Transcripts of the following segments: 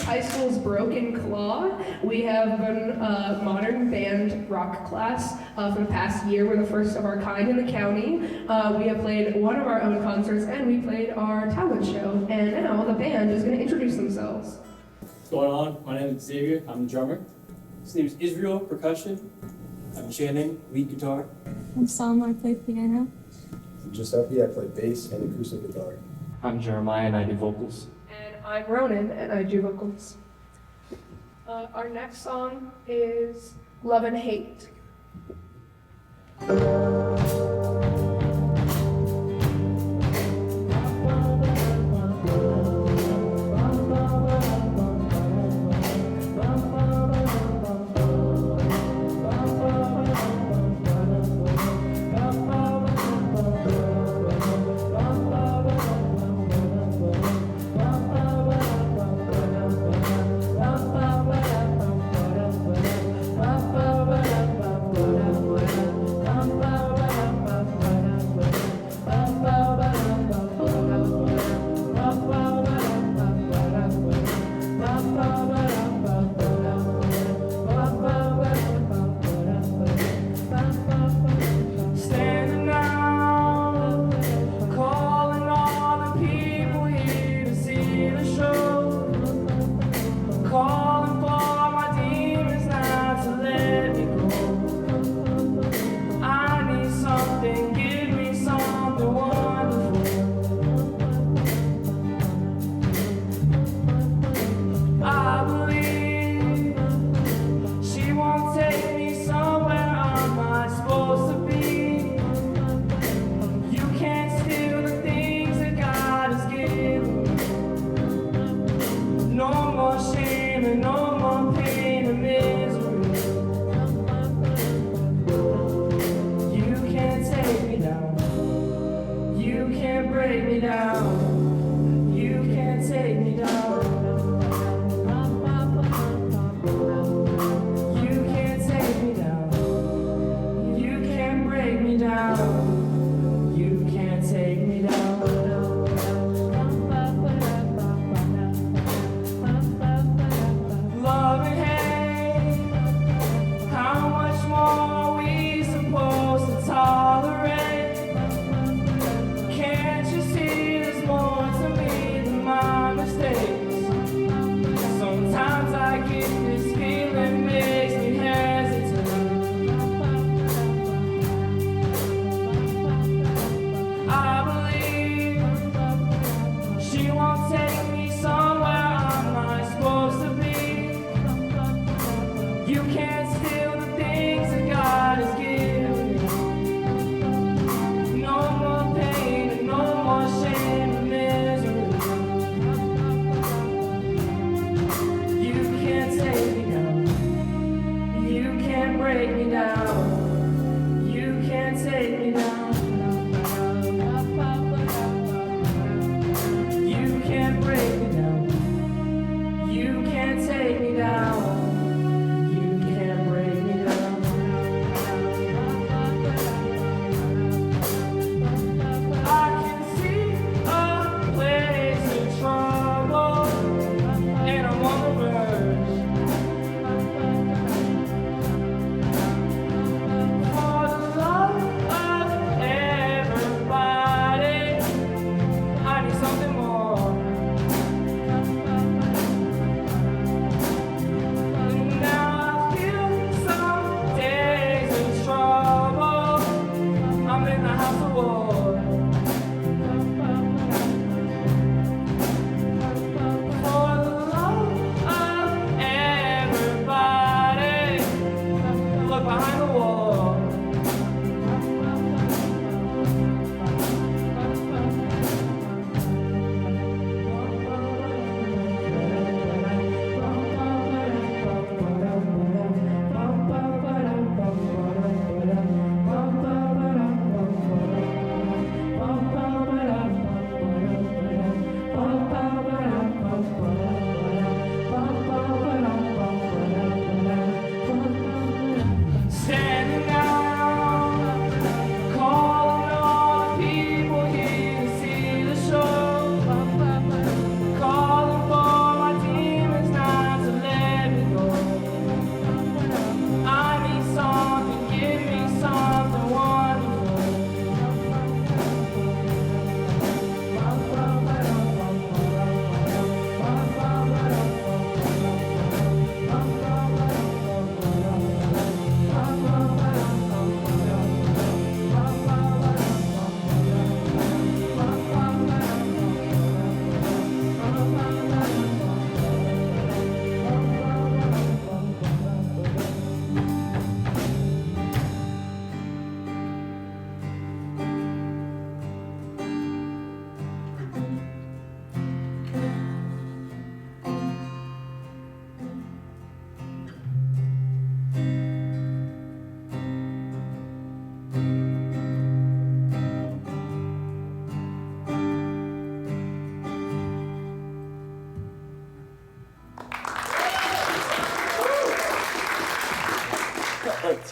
High School's Broken Claw. We have been a modern band rock class for the past year. We're the first of our kind in the county. We have played one of our own concerts and we played our talent show. And now the band is going to introduce themselves. What's going on? My name is Xavier. I'm the drummer. His name is Israel, percussion. I'm Channing, lead guitar. I'm Salma, I play piano. I'm Giuseppe, I play bass and acoustic guitar. I'm Jeremiah and I do vocals. And I'm Ronan and I do vocals. Our next song is Love and Hate. Bye.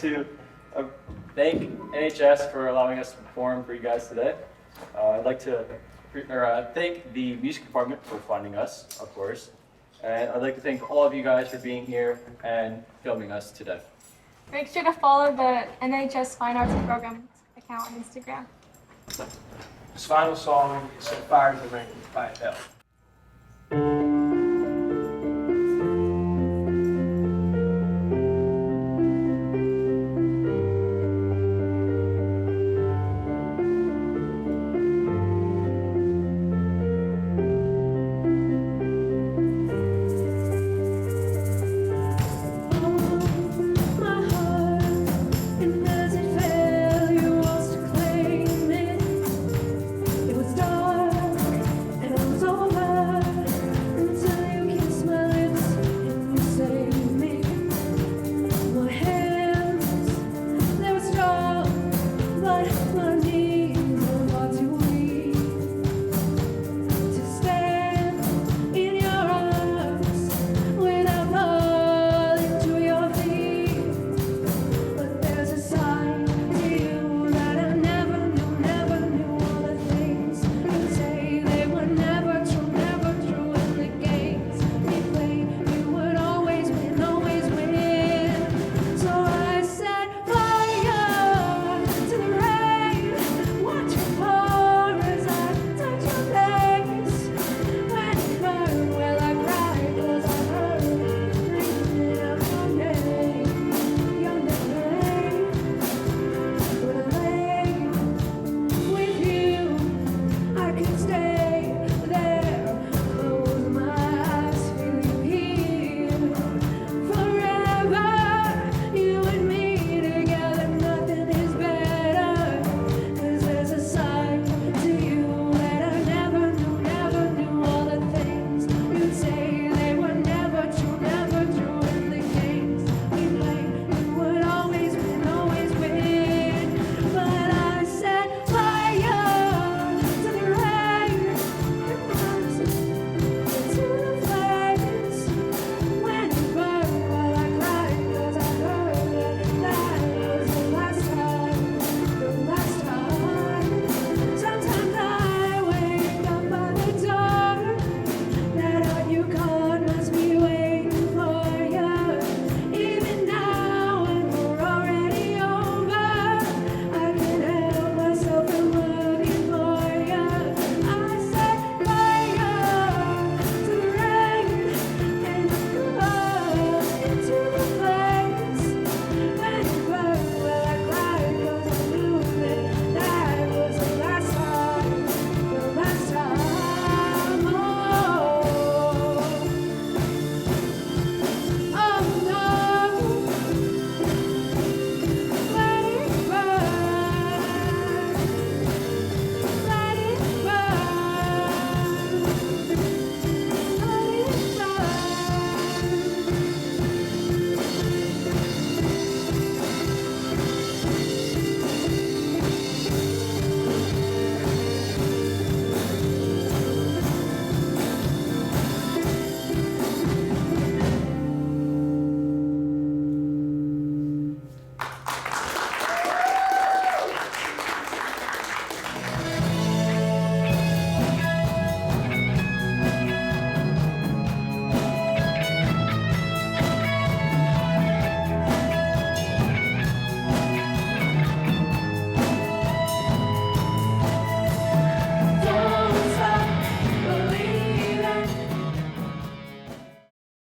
to thank NHS for allowing us to perform for you guys today. I'd like to thank the music department for funding us, of course. And I'd like to thank all of you guys for being here and filming us today. Make sure to follow the NHS Fine Arts Program account on Instagram. This final song is Set Fire to the Rain by Adele.